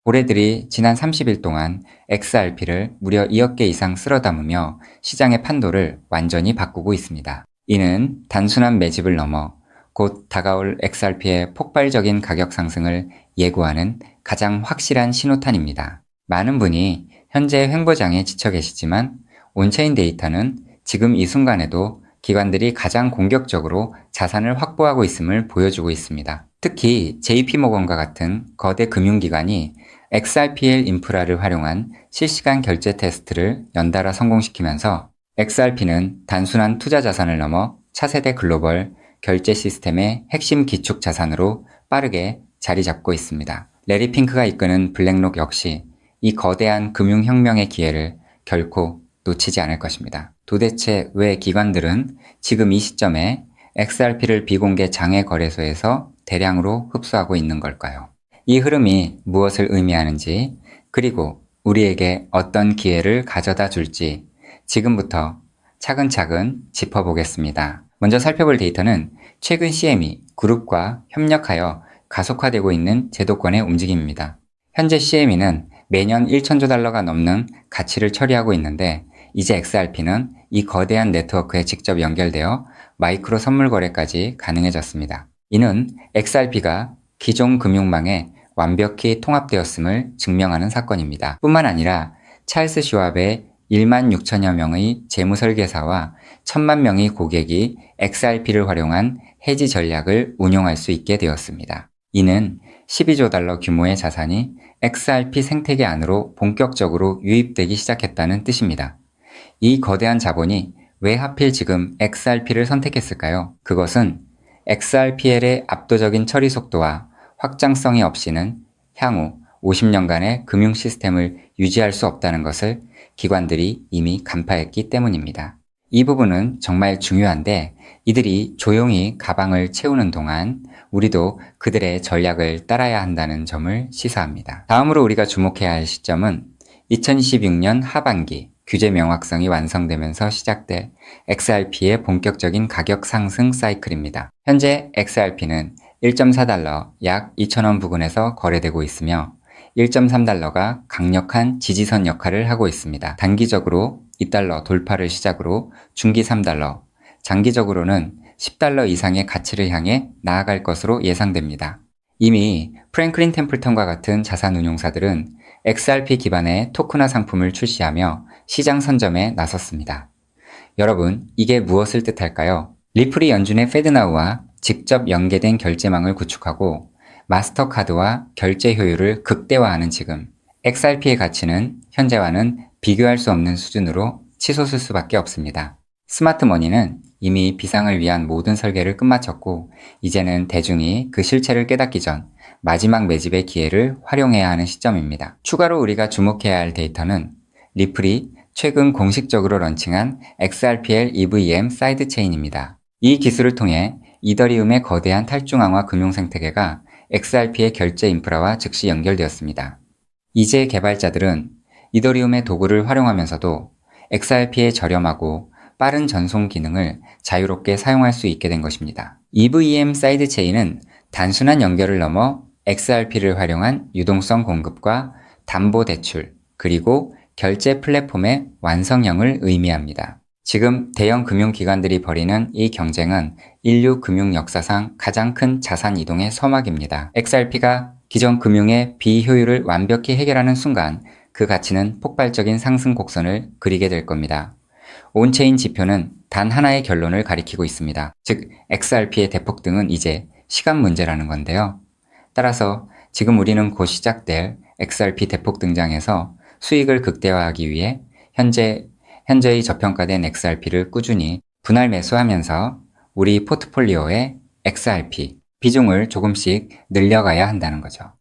고래들이 지난 30일 동안 XRP를 무려 2억 개 이상 쓸어 담으며 시장의 판도를 완전히 바꾸고 있습니다. 이는 단순한 매집을 넘어 곧 다가올 XRP의 폭발적인 가격 상승을 예고하는 가장 확실한 신호탄입니다. 많은 분이 현재 횡보장에 지쳐 계시지만 온체인 데이터는 지금 이 순간에도 기관들이 가장 공격적으로 자산을 확보하고 있음을 보여주고 있습니다. 특히 JP모건과 같은 거대 금융기관이 XRPL 인프라를 활용한 실시간 결제 테스트를 연달아 성공시키면서 XRP는 단순한 투자 자산을 넘어 차세대 글로벌 결제 시스템의 핵심 기축 자산으로 빠르게 자리 잡고 있습니다. 레리 핑크가 이끄는 블랙록 역시 이 거대한 금융혁명의 기회를 결코 놓치지 않을 것입니다. 도대체 왜 기관들은 지금 이 시점에 XRP를 비공개 장외 거래소에서 대량으로 흡수하고 있는 걸까요? 이 흐름이 무엇을 의미하는지, 그리고 우리에게 어떤 기회를 가져다 줄지 지금부터 차근차근 짚어보겠습니다. 먼저 살펴볼 데이터는 최근 CME 그룹과 협력하여 가속화되고 있는 제도권의 움직임입니다. 현재 CME는 매년 1천조 달러가 넘는 가치를 처리하고 있는데 이제 XRP는 이 거대한 네트워크에 직접 연결되어 마이크로 선물 거래까지 가능해졌습니다. 이는 XRP가 기존 금융망에 완벽히 통합되었음을 증명하는 사건입니다. 뿐만 아니라 찰스 슈왑의 1만 6천여 명의 재무설계사와 1천만 명의 고객이 XRP를 활용한 해지 전략을 운용할 수 있게 되었습니다. 이는 12조 달러 규모의 자산이 XRP 생태계 안으로 본격적으로 유입되기 시작했다는 뜻입니다. 이 거대한 자본이 왜 하필 지금 XRP를 선택했을까요? 그것은 XRPL의 압도적인 처리 속도와 확장성이 없이는 향후 50년간의 금융 시스템을 유지할 수 없다는 것을 기관들이 이미 간파했기 때문입니다. 이 부분은 정말 중요한데 이들이 조용히 가방을 채우는 동안 우리도 그들의 전략을 따라야 한다는 점을 시사합니다. 다음으로 우리가 주목해야 할 시점은 2026년 하반기 규제 명확성이 완성되면서 시작될 XRP의 본격적인 가격 상승 사이클입니다. 현재 XRP는 1.4달러 약 2,000원 부근에서 거래되고 있으며 1.3달러가 강력한 지지선 역할을 하고 있습니다. 단기적으로 2달러 돌파를 시작으로 중기 3달러, 장기적으로는 10달러 이상의 가치를 향해 나아갈 것으로 예상됩니다. 이미 프랭클린 템플턴과 같은 자산운용사들은 XRP 기반의 토크나 상품을 출시하며 시장 선점에 나섰습니다. 여러분, 이게 무엇을 뜻할까요? 리플이 연준의 페드나우와 직접 연계된 결제망을 구축하고 마스터카드와 결제 효율을 극대화하는 지금 XRP의 가치는 현재와는 비교할 수 없는 수준으로 치솟을 수밖에 없습니다. 스마트머니는 이미 비상을 위한 모든 설계를 끝마쳤고 이제는 대중이 그 실체를 깨닫기 전 마지막 매집의 기회를 활용해야 하는 시점입니다. 추가로 우리가 주목해야 할 데이터는 리플이 최근 공식적으로 런칭한 XRPL EVM 사이드체인입니다. 이 기술을 통해 이더리움의 거대한 탈중앙화 금융 생태계가 XRP의 결제 인프라와 즉시 연결되었습니다. 이제 개발자들은 이더리움의 도구를 활용하면서도 XRP의 저렴하고 빠른 전송 기능을 자유롭게 사용할 수 있게 된 것입니다. EVM 사이드체인은 단순한 연결을 넘어 XRP를 활용한 유동성 공급과 담보 대출, 그리고 결제 플랫폼의 완성형을 의미합니다. 지금 대형 금융기관들이 벌이는 이 경쟁은 인류 금융 역사상 가장 큰 자산 이동의 서막입니다. XRP가 기존 금융의 비효율을 완벽히 해결하는 순간 그 가치는 폭발적인 상승 곡선을 그리게 될 겁니다. 온체인 지표는 단 하나의 결론을 가리키고 있습니다. 즉, XRP의 대폭등은 이제 시간 문제라는 건데요. 따라서 지금 우리는 곧 시작될 XRP 대폭 등장에서 수익을 극대화하기 위해 현재의 저평가된 XRP를 꾸준히 분할 매수하면서 우리 포트폴리오의 XRP 비중을 조금씩 늘려가야 한다는 거죠.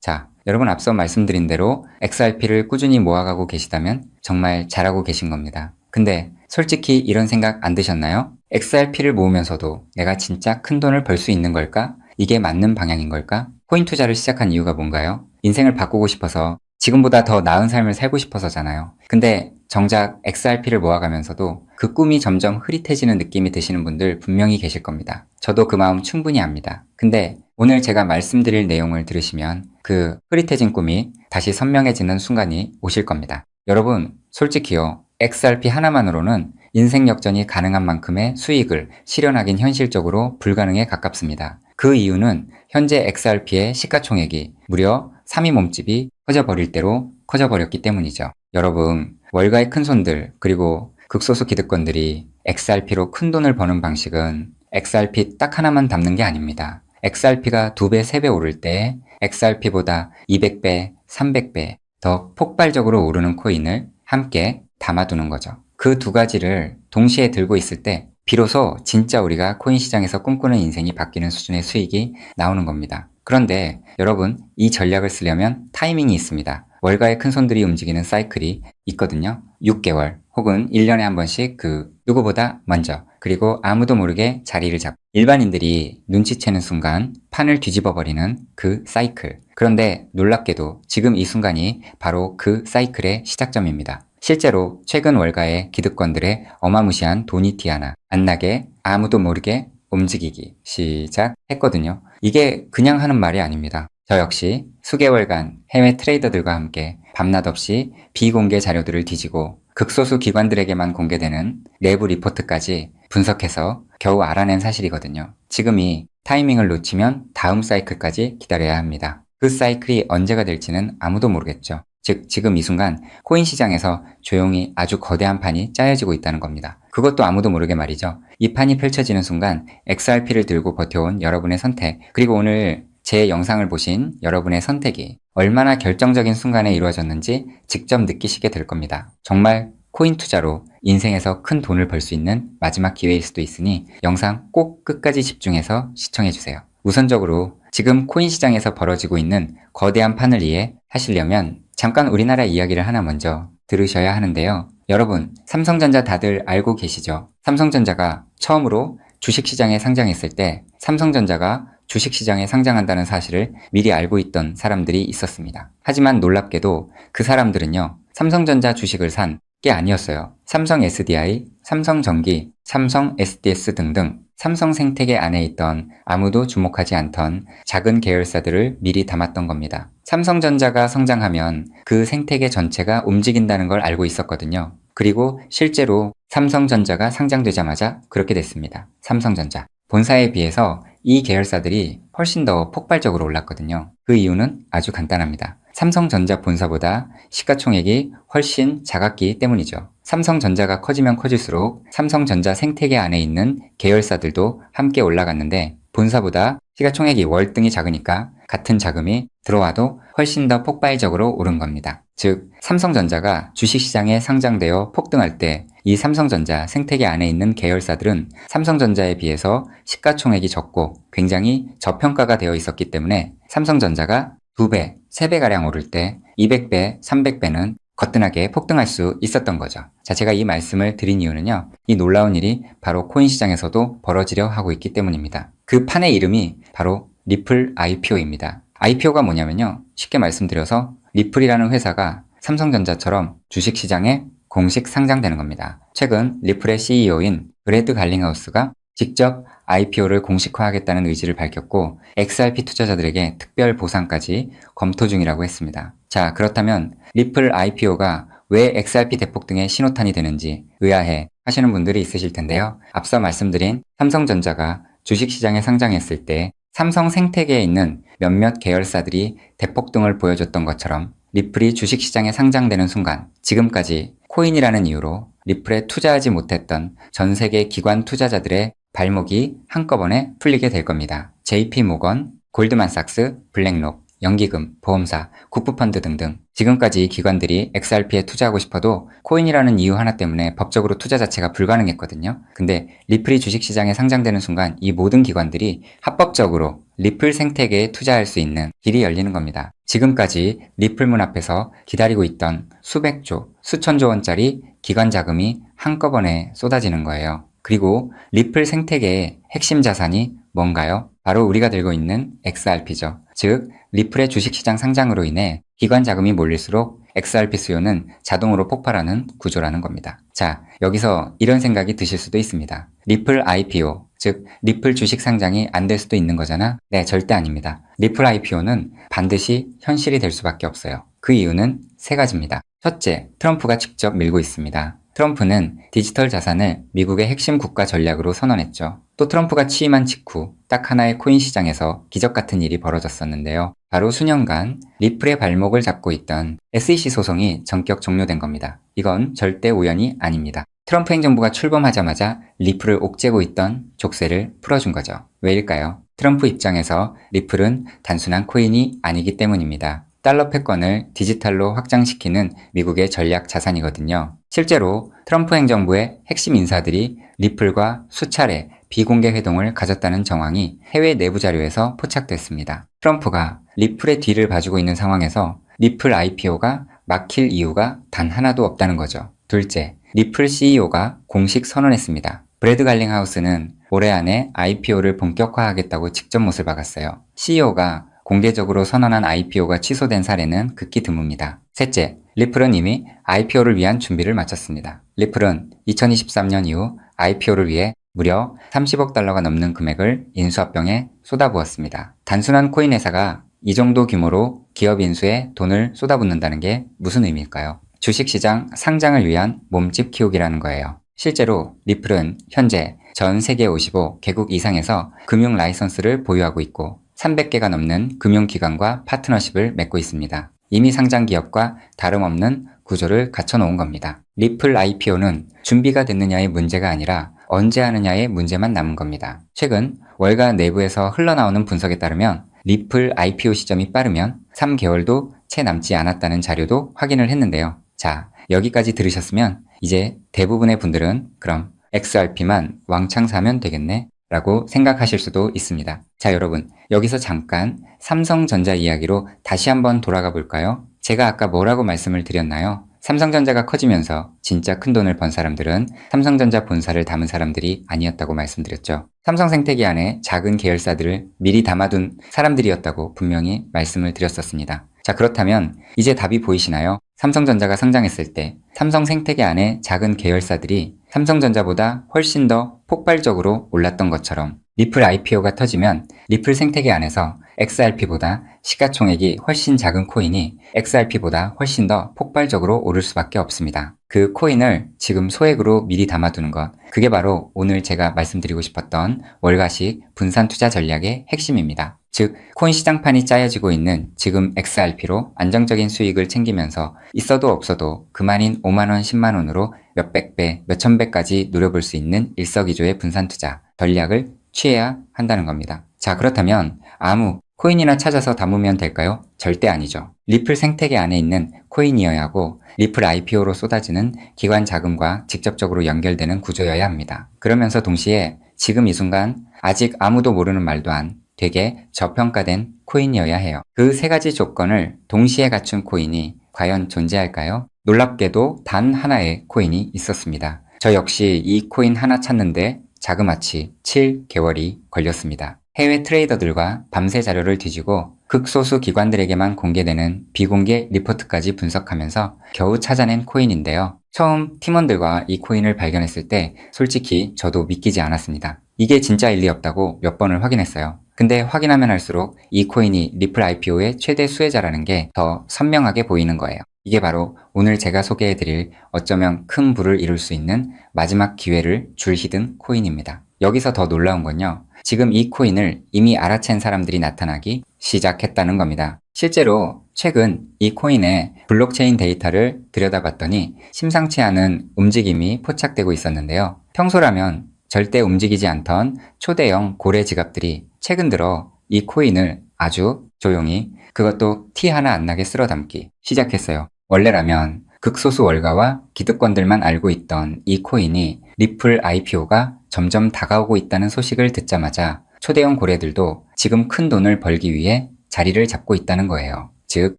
자, 여러분 앞서 말씀드린 대로 XRP를 꾸준히 모아가고 계시다면 정말 잘하고 계신 겁니다. 근데 솔직히 이런 생각 안 드셨나요? XRP를 모으면서도 내가 진짜 큰 돈을 벌 수 있는 걸까? 이게 맞는 방향인 걸까? 코인 투자를 시작한 이유가 뭔가요? 인생을 바꾸고 싶어서 지금보다 더 나은 삶을 살고 싶어서잖아요. 근데 정작 XRP를 모아가면서도 그 꿈이 점점 흐릿해지는 느낌이 드시는 분들 분명히 계실 겁니다. 저도 그 마음 충분히 압니다. 근데 오늘 제가 말씀드릴 내용을 들으시면 그 흐릿해진 꿈이 다시 선명해지는 순간이 오실 겁니다. 여러분, 솔직히요. XRP 하나만으로는 인생 역전이 가능한 만큼의 수익을 실현하긴 현실적으로 불가능에 가깝습니다. 그 이유는 현재 XRP의 시가총액이 무려 3위 몸집이 커져버릴 대로 커져버렸기 때문이죠. 여러분, 월가의 큰손들 그리고 극소수 기득권들이 XRP로 큰 돈을 버는 방식은 XRP 딱 하나만 담는 게 아닙니다. XRP가 2배, 3배 오를 때 XRP보다 200배, 300배 더 폭발적으로 오르는 코인을 함께 담아두는 거죠. 그 두 가지를 동시에 들고 있을 때 비로소 진짜 우리가 코인 시장에서 꿈꾸는 인생이 바뀌는 수준의 수익이 나오는 겁니다. 그런데 여러분, 이 전략을 쓰려면 타이밍이 있습니다. 월가의 큰손들이 움직이는 사이클이 있거든요. 6개월 혹은 1년에 한 번씩 누구보다 먼저 그리고 아무도 모르게 자리를 잡고 일반인들이 눈치채는 순간 판을 뒤집어 버리는 그 사이클. 그런데 놀랍게도 지금 이 순간이 바로 그 사이클의 시작점입니다. 실제로 최근 월가의 기득권들의 어마무시한 돈이 티 하나 안 나게 아무도 모르게 움직이기 시작했거든요. 이게 그냥 하는 말이 아닙니다. 저 역시 수개월간 해외 트레이더들과 함께 밤낮 없이 비공개 자료들을 뒤지고 극소수 기관들에게만 공개되는 내부 리포트까지 분석해서 겨우 알아낸 사실이거든요. 지금이 타이밍을 놓치면 다음 사이클까지 기다려야 합니다. 그 사이클이 언제가 될지는 아무도 모르겠죠. 즉 지금 이 순간 코인 시장에서 조용히 아주 거대한 판이 짜여지고 있다는 겁니다. 그것도 아무도 모르게 말이죠. 이 판이 펼쳐지는 순간 XRP를 들고 버텨온 여러분의 선택, 그리고 오늘 제 영상을 보신 여러분의 선택이 얼마나 결정적인 순간에 이루어졌는지 직접 느끼시게 될 겁니다. 정말 코인 투자로 인생에서 큰 돈을 벌 수 있는 마지막 기회일 수도 있으니 영상 꼭 끝까지 집중해서 시청해주세요. 우선적으로 지금 코인 시장에서 벌어지고 있는 거대한 판을 이해하시려면 잠깐 우리나라 이야기를 하나 먼저 들으셔야 하는데요. 여러분, 삼성전자 다들 알고 계시죠? 삼성전자가 처음으로 주식시장에 상장했을 때 삼성전자가 주식시장에 상장한다는 사실을 미리 알고 있던 사람들이 있었습니다. 하지만 놀랍게도 그 사람들은요, 삼성전자 주식을 산 게 아니었어요. 삼성 SDI, 삼성전기, 삼성 SDS 등등 삼성 생태계 안에 있던 아무도 주목하지 않던 작은 계열사들을 미리 담았던 겁니다. 삼성전자가 성장하면 그 생태계 전체가 움직인다는 걸 알고 있었거든요. 그리고 실제로 삼성전자가 상장되자마자 그렇게 됐습니다. 삼성전자. 본사에 비해서 이 계열사들이 훨씬 더 폭발적으로 올랐거든요. 그 이유는 아주 간단합니다. 삼성전자 본사보다 시가총액이 훨씬 작았기 때문이죠. 삼성전자가 커지면 커질수록 삼성전자 생태계 안에 있는 계열사들도 함께 올라갔는데 본사보다 시가총액이 월등히 작으니까 같은 자금이 들어와도 훨씬 더 폭발적으로 오른 겁니다. 즉, 삼성전자가 주식시장에 상장되어 폭등할 때 이 삼성전자 생태계 안에 있는 계열사들은 삼성전자에 비해서 시가총액이 적고 굉장히 저평가가 되어 있었기 때문에 삼성전자가 2배, 3배가량 오를 때 200배, 300배는 거뜬하게 폭등할 수 있었던 거죠. 자, 제가 이 말씀을 드린 이유는요. 이 놀라운 일이 바로 코인 시장에서도 벌어지려 하고 있기 때문입니다. 그 판의 이름이 바로 리플 IPO입니다. IPO가 뭐냐면요. 쉽게 말씀드려서 리플이라는 회사가 삼성전자처럼 주식시장에 공식 상장되는 겁니다. 최근 리플의 CEO인 브래드 갈링하우스가 직접 IPO를 공식화하겠다는 의지를 밝혔고 XRP 투자자들에게 특별 보상까지 검토 중이라고 했습니다. 자, 그렇다면 리플 IPO가 왜 XRP 대폭등의 신호탄이 되는지 의아해 하시는 분들이 있으실 텐데요. 앞서 말씀드린 삼성전자가 주식시장에 상장했을 때 삼성 생태계에 있는 몇몇 계열사들이 대폭등을 보여줬던 것처럼 리플이 주식시장에 상장되는 순간 지금까지 코인이라는 이유로 리플에 투자하지 못했던 전 세계 기관 투자자들의 발목이 한꺼번에 풀리게 될 겁니다. JP모건, 골드만삭스, 블랙록, 연기금, 보험사, 국부펀드 등등 지금까지 기관들이 XRP에 투자하고 싶어도 코인이라는 이유 하나 때문에 법적으로 투자 자체가 불가능했거든요. 근데 리플이 주식시장에 상장되는 순간 이 모든 기관들이 합법적으로 리플 생태계에 투자할 수 있는 길이 열리는 겁니다. 지금까지 리플문 앞에서 기다리고 있던 수백조, 수천조 원짜리 기관 자금이 한꺼번에 쏟아지는 거예요. 그리고 리플 생태계의 핵심 자산이 뭔가요? 바로 우리가 들고 있는 XRP죠. 즉, 리플의 주식시장 상장으로 인해 기관 자금이 몰릴수록 XRP 수요는 자동으로 폭발하는 구조라는 겁니다. 자, 여기서 이런 생각이 드실 수도 있습니다. 리플 IPO, 즉 리플 주식 상장이 안 될 수도 있는 거잖아? 네, 절대 아닙니다. 리플 IPO는 반드시 현실이 될 수밖에 없어요. 그 이유는 세 가지입니다. 첫째, 트럼프가 직접 밀고 있습니다. 트럼프는 디지털 자산을 미국의 핵심 국가 전략으로 선언했죠. 또 트럼프가 취임한 직후 딱 하나의 코인 시장에서 기적 같은 일이 벌어졌었는데요. 바로 수년간 리플의 발목을 잡고 있던 SEC 소송이 전격 종료된 겁니다. 이건 절대 우연이 아닙니다. 트럼프 행정부가 출범하자마자 리플을 옥죄고 있던 족쇄를 풀어준 거죠. 왜일까요? 트럼프 입장에서 리플은 단순한 코인이 아니기 때문입니다. 달러 패권을 디지털로 확장시키는 미국의 전략 자산이거든요. 실제로 트럼프 행정부의 핵심 인사들이 리플과 수차례 비공개 회동을 가졌다는 정황이 해외 내부 자료에서 포착됐습니다. 트럼프가 리플의 뒤를 봐주고 있는 상황에서 리플 IPO가 막힐 이유가 단 하나도 없다는 거죠. 둘째, 리플 CEO가 공식 선언했습니다. 브래드 갈링하우스는 올해 안에 IPO를 본격화하겠다고 직접 못을 박았어요. CEO가 공개적으로 선언한 IPO가 취소된 사례는 극히 드뭅니다. 셋째, 리플은 이미 IPO를 위한 준비를 마쳤습니다. 리플은 2023년 이후 IPO를 위해 무려 30억 달러가 넘는 금액을 인수합병에 쏟아부었습니다. 단순한 코인 회사가 이 정도 규모로 기업 인수에 돈을 쏟아붓는다는 게 무슨 의미일까요? 주식시장 상장을 위한 몸집 키우기라는 거예요. 실제로 리플은 현재 전 세계 55개국 이상에서 금융 라이선스를 보유하고 있고 300개가 넘는 금융기관과 파트너십을 맺고 있습니다. 이미 상장 기업과 다름없는 구조를 갖춰놓은 겁니다. 리플 IPO는 준비가 됐느냐의 문제가 아니라 언제 하느냐의 문제만 남은 겁니다. 최근 월가 내부에서 흘러나오는 분석에 따르면 리플 IPO 시점이 빠르면 3개월도 채 남지 않았다는 자료도 확인을 했는데요. 자, 여기까지 들으셨으면 이제 대부분의 분들은 그럼 XRP만 왕창 사면 되겠네? 라고 생각하실 수도 있습니다. 자, 여러분, 여기서 잠깐 삼성전자 이야기로 다시 한번 돌아가 볼까요? 제가 아까 뭐라고 말씀을 드렸나요? 삼성전자가 커지면서 진짜 큰 돈을 번 사람들은 삼성전자 본사를 담은 사람들이 아니었다고 말씀드렸죠. 삼성 생태계 안에 작은 계열사들을 미리 담아둔 사람들이었다고 분명히 말씀을 드렸었습니다. 자, 그렇다면 이제 답이 보이시나요? 삼성전자가 상장했을 때 삼성 생태계 안에 작은 계열사들이 삼성전자보다 훨씬 더 폭발적으로 올랐던 것처럼 리플 IPO가 터지면 리플 생태계 안에서 XRP보다 시가총액이 훨씬 작은 코인이 XRP보다 훨씬 더 폭발적으로 오를 수밖에 없습니다. 그 코인을 지금 소액으로 미리 담아두는 것, 그게 바로 오늘 제가 말씀드리고 싶었던 월가식 분산 투자 전략의 핵심입니다. 즉, 코인 시장판이 짜여지고 있는 지금 XRP로 안정적인 수익을 챙기면서 있어도 없어도 그만인 5만원, 10만원으로 몇백 배, 몇천 배까지 노려볼 수 있는 일석이조의 분산 투자 전략을 취해야 한다는 겁니다. 자, 그렇다면 아무 코인이나 찾아서 담으면 될까요? 절대 아니죠. 리플 생태계 안에 있는 코인이어야 하고 리플 IPO로 쏟아지는 기관 자금과 직접적으로 연결되는 구조여야 합니다. 그러면서 동시에 지금 이 순간 아직 아무도 모르는 말도 안 되게 저평가된 코인이어야 해요. 그 세 가지 조건을 동시에 갖춘 코인이 과연 존재할까요? 놀랍게도 단 하나의 코인이 있었습니다. 저 역시 이 코인 하나 찾는데 자그마치 7개월이 걸렸습니다. 해외 트레이더들과 밤새 자료를 뒤지고 극소수 기관들에게만 공개되는 비공개 리포트까지 분석하면서 겨우 찾아낸 코인인데요. 처음 팀원들과 이 코인을 발견했을 때 솔직히 저도 믿기지 않았습니다. 이게 진짜일 리 없다고 몇 번을 확인했어요. 근데 확인하면 할수록 이 코인이 리플 IPO의 최대 수혜자라는 게 더 선명하게 보이는 거예요. 이게 바로 오늘 제가 소개해드릴 어쩌면 큰 부를 이룰 수 있는 마지막 기회를 줄히든 코인입니다. 여기서 더 놀라운 건요. 지금 이 코인을 이미 알아챈 사람들이 나타나기 시작했다는 겁니다. 실제로 최근 이 코인의 블록체인 데이터를 들여다봤더니 심상치 않은 움직임이 포착되고 있었는데요. 평소라면 절대 움직이지 않던 초대형 고래 지갑들이 최근 들어 이 코인을 아주 조용히 그것도 티 하나 안 나게 쓸어 담기 시작했어요. 원래라면 극소수 월가와 기득권들만 알고 있던 이 코인이 리플 IPO가 점점 다가오고 있다는 소식을 듣자마자 초대형 고래들도 지금 큰 돈을 벌기 위해 자리를 잡고 있다는 거예요. 즉,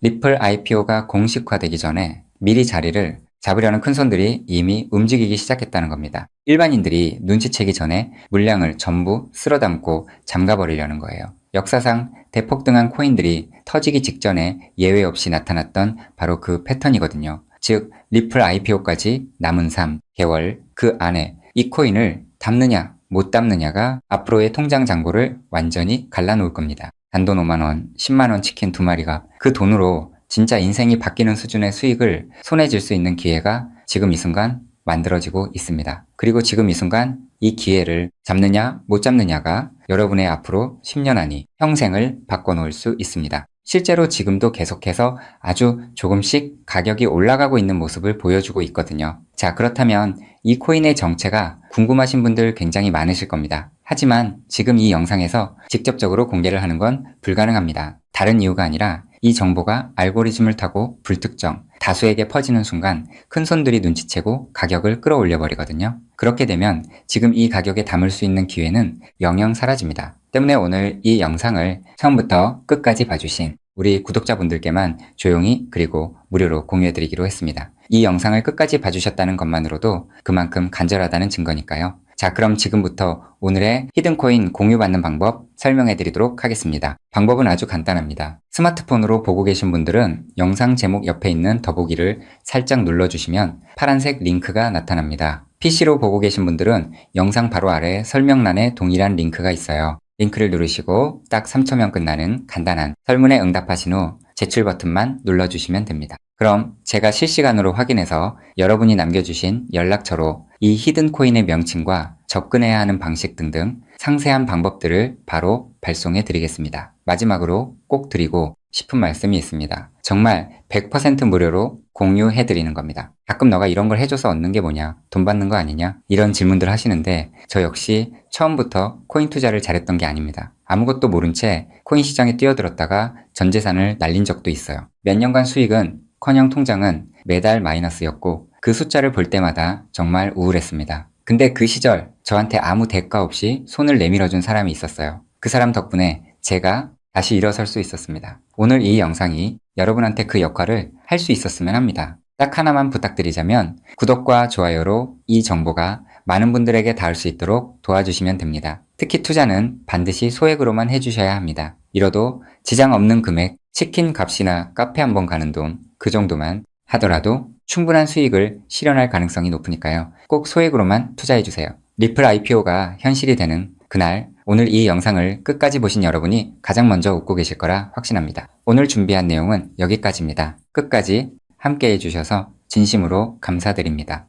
리플 IPO가 공식화되기 전에 미리 자리를 잡으려는 큰손들이 이미 움직이기 시작했다는 겁니다. 일반인들이 눈치채기 전에 물량을 전부 쓸어담고 잠가버리려는 거예요. 역사상 대폭등한 코인들이 터지기 직전에 예외 없이 나타났던 바로 그 패턴이거든요. 즉 리플 IPO까지 남은 3개월 그 안에 이 코인을 담느냐 못 담느냐가 앞으로의 통장 잔고를 완전히 갈라놓을 겁니다. 단돈 5만원, 10만원 치킨 2마리가 그 돈으로 진짜 인생이 바뀌는 수준의 수익을 손에 쥘 수 있는 기회가 지금 이 순간 만들어지고 있습니다. 그리고 지금 이 순간 이 기회를 잡느냐 못 잡느냐가 여러분의 앞으로 10년 안이 평생을 바꿔놓을 수 있습니다. 실제로 지금도 계속해서 아주 조금씩 가격이 올라가고 있는 모습을 보여주고 있거든요. 자, 그렇다면 이 코인의 정체가 궁금하신 분들 굉장히 많으실 겁니다. 하지만 지금 이 영상에서 직접적으로 공개를 하는 건 불가능합니다. 다른 이유가 아니라 이 정보가 알고리즘을 타고 불특정, 다수에게 퍼지는 순간 큰손들이 눈치채고 가격을 끌어올려 버리거든요. 그렇게 되면 지금 이 가격에 담을 수 있는 기회는 영영 사라집니다. 때문에 오늘 이 영상을 처음부터 끝까지 봐주신 우리 구독자분들께만 조용히 그리고 무료로 공유해드리기로 했습니다. 이 영상을 끝까지 봐주셨다는 것만으로도 그만큼 간절하다는 증거니까요. 자, 그럼 지금부터 오늘의 히든코인 공유받는 방법 설명해드리도록 하겠습니다. 방법은 아주 간단합니다. 스마트폰으로 보고 계신 분들은 영상 제목 옆에 있는 더보기를 살짝 눌러주시면 파란색 링크가 나타납니다. PC로 보고 계신 분들은 영상 바로 아래 설명란에 동일한 링크가 있어요. 링크를 누르시고 딱 3초면 끝나는 간단한 설문에 응답하신 후 제출 버튼만 눌러주시면 됩니다. 그럼 제가 실시간으로 확인해서 여러분이 남겨주신 연락처로 이 히든코인의 명칭과 접근해야 하는 방식 등등 상세한 방법들을 바로 발송해 드리겠습니다. 마지막으로 꼭 드리고 싶은 말씀이 있습니다. 정말 100% 무료로 공유해 드리는 겁니다. 가끔 너가 이런 걸 해줘서 얻는 게 뭐냐? 돈 받는 거 아니냐? 이런 질문들 하시는데 저 역시 처음부터 코인 투자를 잘했던 게 아닙니다. 아무것도 모른 채 코인 시장에 뛰어들었다가 전 재산을 날린 적도 있어요. 몇 년간 수익은 커녕 통장은 매달 마이너스였고 그 숫자를 볼 때마다 정말 우울했습니다. 근데 그 시절 저한테 아무 대가 없이 손을 내밀어준 사람이 있었어요. 그 사람 덕분에 제가 다시 일어설 수 있었습니다. 오늘 이 영상이 여러분한테 그 역할을 할 수 있었으면 합니다. 딱 하나만 부탁드리자면 구독과 좋아요로 이 정보가 많은 분들에게 닿을 수 있도록 도와주시면 됩니다. 특히 투자는 반드시 소액으로만 해주셔야 합니다. 이뤄도 지장 없는 금액, 치킨 값이나 카페 한번 가는 돈, 그 정도만 하더라도 충분한 수익을 실현할 가능성이 높으니까요. 꼭 소액으로만 투자해주세요. 리플 IPO가 현실이 되는 그날 오늘 이 영상을 끝까지 보신 여러분이 가장 먼저 웃고 계실 거라 확신합니다. 오늘 준비한 내용은 여기까지입니다. 끝까지 함께 해주셔서 진심으로 감사드립니다.